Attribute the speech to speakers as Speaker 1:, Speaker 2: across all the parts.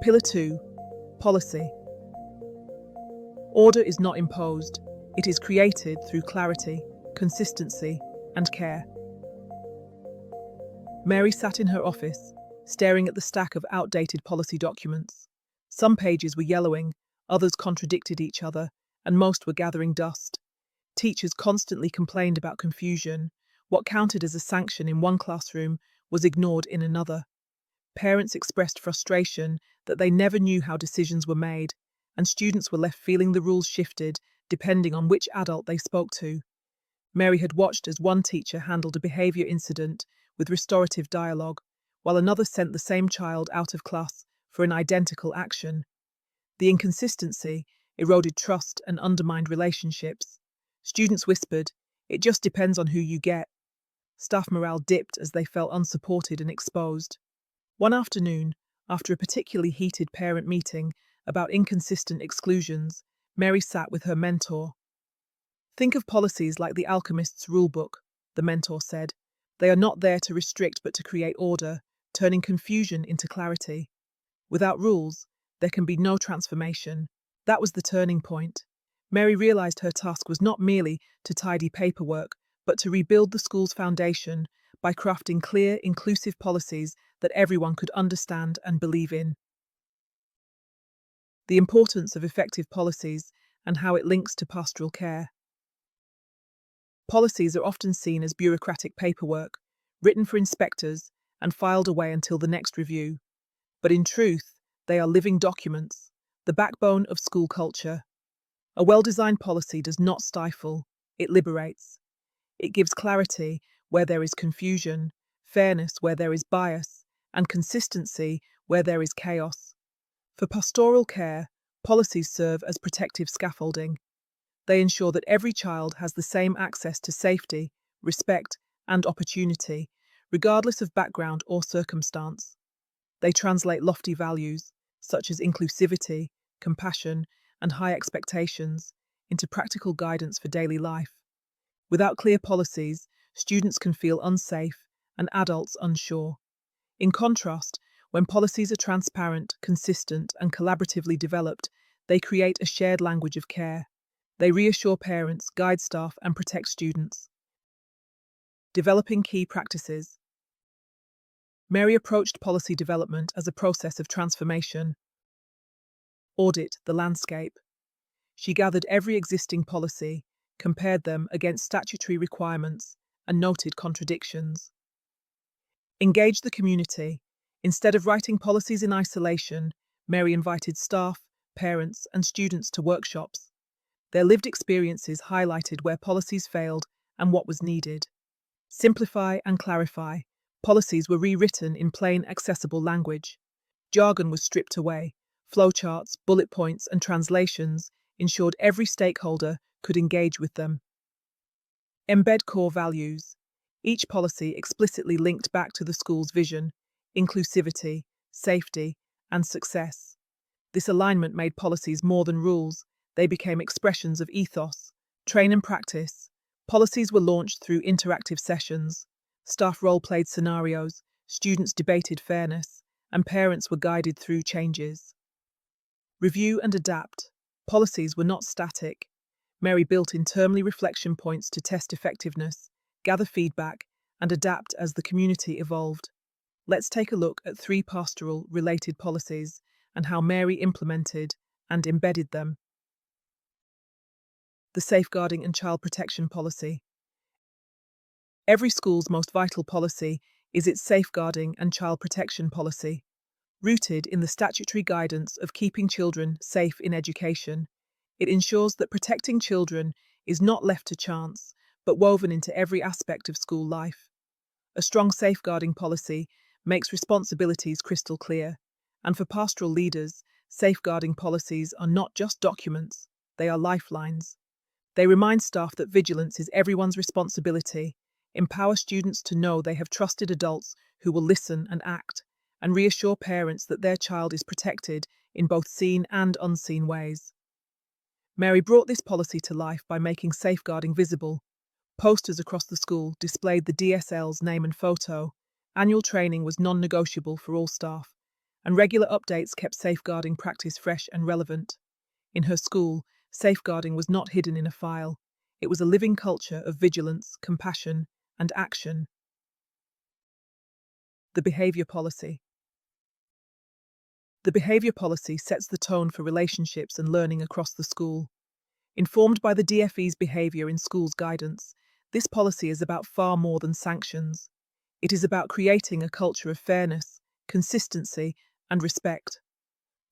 Speaker 1: Pillar 2. Policy. Order is not imposed, it is created through clarity, consistency, and care. Mary sat in her office, staring at the stack of outdated policy documents. Some pages were yellowing, others contradicted each other, and most were gathering dust. Teachers constantly complained about confusion. What counted as a sanction in one classroom was ignored in another. Parents expressed frustration that they never knew how decisions were made, and students were left feeling the rules shifted depending on which adult they spoke to. Mary had watched as one teacher handled a behaviour incident with restorative dialogue, while another sent the same child out of class for an identical action. The inconsistency eroded trust and undermined relationships. Students whispered, "It just depends on who you get." Staff morale dipped as they felt unsupported and exposed. One afternoon, after a particularly heated parent meeting about inconsistent exclusions, Mary sat with her mentor. "Think of policies like the Alchemist's rulebook," the mentor said. "They are not there to restrict but to create order, turning confusion into clarity. Without rules, there can be no transformation." That was the turning point. Mary realized her task was not merely to tidy paperwork, but to rebuild the school's foundation by crafting clear, inclusive policies that everyone could understand and believe in. The importance of effective policies and how it links to pastoral care. Policies are often seen as bureaucratic paperwork, written for inspectors and filed away until the next review. But in truth, they are living documents, the backbone of school culture. A well-designed policy does not stifle, it liberates. It gives clarity where there is confusion, fairness where there is bias, and consistency where there is chaos. For pastoral care, policies serve as protective scaffolding. They ensure that every child has the same access to safety, respect, and opportunity, regardless of background or circumstance. They translate lofty values, such as inclusivity, compassion, and high expectations, into practical guidance for daily life. Without clear policies, students can feel unsafe and adults unsure. In contrast, when policies are transparent, consistent, and collaboratively developed, they create a shared language of care. They reassure parents, guide staff, and protect students. Developing key practices. Mary approached policy development as a process of transformation. Audit the landscape. She gathered every existing policy, compared them against statutory requirements, and noted contradictions. Engage the community. Instead of writing policies in isolation, Mary invited staff, parents, and students to workshops. Their lived experiences highlighted where policies failed and what was needed. Simplify and clarify. Policies were rewritten in plain, accessible language. Jargon was stripped away. Flowcharts, bullet points, and translations ensured every stakeholder could engage with them. Embed core values. Each policy explicitly linked back to the school's vision: inclusivity, safety, and success. This alignment made policies more than rules. They became expressions of ethos. Train and practice. Policies were launched through interactive sessions. Staff role-played scenarios, students debated fairness, and parents were guided through changes. Review and adapt. Policies were not static. Mary built internally reflection points to test effectiveness, gather feedback, and adapt as the community evolved. Let's take a look at 3 pastoral-related policies and how Mary implemented and embedded them. The Safeguarding and Child Protection Policy. Every school's most vital policy is its Safeguarding and Child Protection Policy. Rooted in the statutory guidance of keeping children safe in education, it ensures that protecting children is not left to chance, but woven into every aspect of school life. A strong safeguarding policy makes responsibilities crystal clear, and for pastoral leaders, safeguarding policies are not just documents, they are lifelines. They remind staff that vigilance is everyone's responsibility, empower students to know they have trusted adults who will listen and act, and reassure parents that their child is protected in both seen and unseen ways. Mary brought this policy to life by making safeguarding visible. Posters across the school displayed the DSL's name and photo. Annual training was non-negotiable for all staff, and regular updates kept safeguarding practice fresh and relevant. In her school, safeguarding was not hidden in a file. It was a living culture of vigilance, compassion, and action. The behavior policy. The behavior policy sets the tone for relationships and learning across the school. Informed by the DfE's Behavior in Schools guidance, this policy is about far more than sanctions. It is about creating a culture of fairness, consistency, and respect.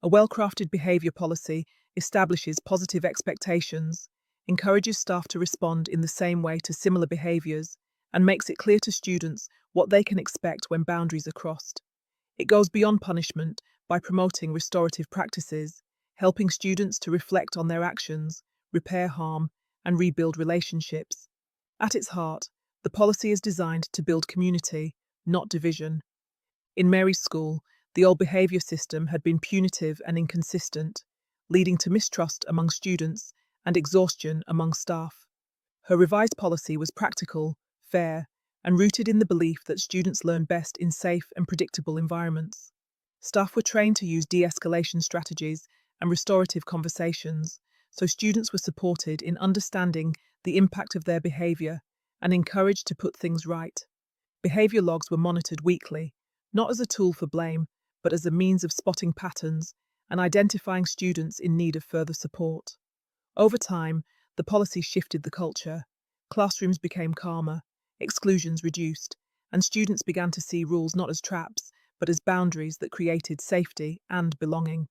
Speaker 1: A well-crafted behavior policy establishes positive expectations, encourages staff to respond in the same way to similar behaviors, and makes it clear to students what they can expect when boundaries are crossed. It goes beyond punishment by promoting restorative practices, helping students to reflect on their actions, repair harm, and rebuild relationships. At its heart, the policy is designed to build community, not division. In Mary's school, the old behavior system had been punitive and inconsistent, leading to mistrust among students and exhaustion among staff. Her revised policy was practical, fair, and rooted in the belief that students learn best in safe and predictable environments. Staff were trained to use de-escalation strategies and restorative conversations, so students were supported in understanding the impact of their behavior and encouraged to put things right. Behavior logs were monitored weekly, not as a tool for blame, but as a means of spotting patterns and identifying students in need of further support. Over time, the policy shifted the culture. Classrooms became calmer, exclusions reduced, and students began to see rules not as traps, but as boundaries that created safety and belonging.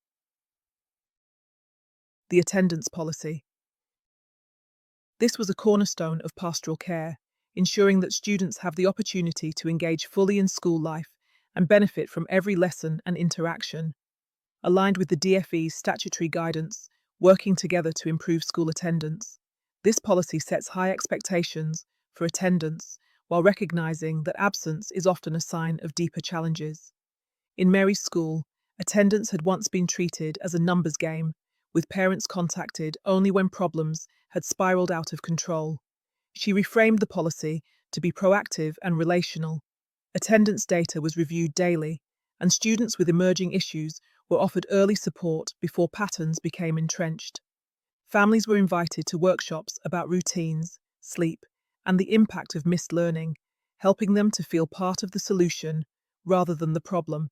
Speaker 1: The attendance policy. This was a cornerstone of pastoral care, ensuring that students have the opportunity to engage fully in school life and benefit from every lesson and interaction. Aligned with the DfE's statutory guidance, working together to improve school attendance, this policy sets high expectations for attendance while recognizing that absence is often a sign of deeper challenges. In Mary's school, attendance had once been treated as a numbers game, with parents contacted only when problems had spiraled out of control. She reframed the policy to be proactive and relational. Attendance data was reviewed daily, and students with emerging issues were offered early support before patterns became entrenched. Families were invited to workshops about routines, sleep, and the impact of missed learning, helping them to feel part of the solution rather than the problem.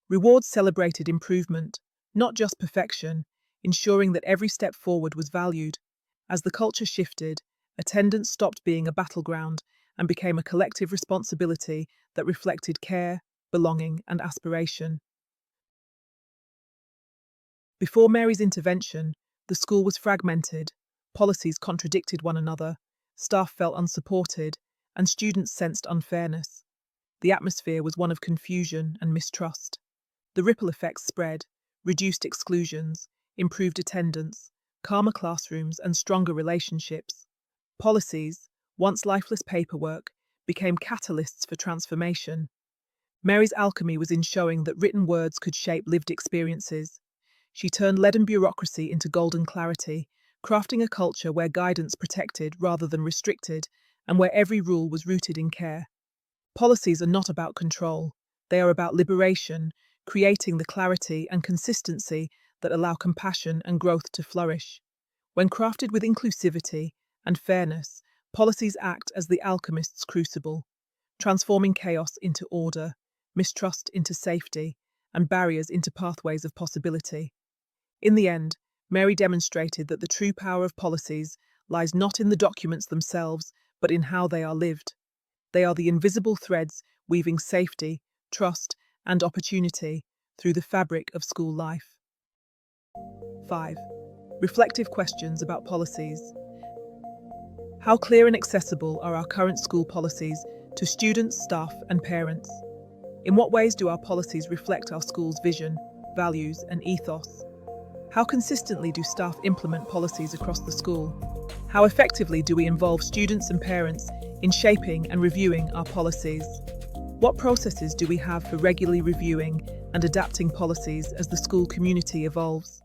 Speaker 1: Rewards celebrated improvement, not just perfection, ensuring that every step forward was valued. As the culture shifted, attendance stopped being a battleground and became a collective responsibility that reflected care, belonging, and aspiration. Before Mary's intervention, the school was fragmented, policies contradicted one another, staff felt unsupported, and students sensed unfairness. The atmosphere was one of confusion and mistrust. The ripple effects spread, reduced exclusions, improved attendance, calmer classrooms, and stronger relationships. Policies, once lifeless paperwork, became catalysts for transformation. Mary's alchemy was in showing that written words could shape lived experiences. She turned leaden bureaucracy into golden clarity, crafting a culture where guidance protected rather than restricted, and where every rule was rooted in care. Policies are not about control, they are about liberation, creating the clarity and consistency that allow compassion and growth to flourish. When crafted with inclusivity and fairness, policies act as the alchemist's crucible, transforming chaos into order, mistrust into safety, and barriers into pathways of possibility. In the end, Mary demonstrated that the true power of policies lies not in the documents themselves, but in how they are lived. They are the invisible threads weaving safety, trust, and opportunity through the fabric of school life. 5. Reflective questions about policies. How clear and accessible are our current school policies to students, staff, and parents? In what ways do our policies reflect our school's vision, values, and ethos? How consistently do staff implement policies across the school? How effectively do we involve students and parents in shaping and reviewing our policies? What processes do we have for regularly reviewing and adapting policies as the school community evolves?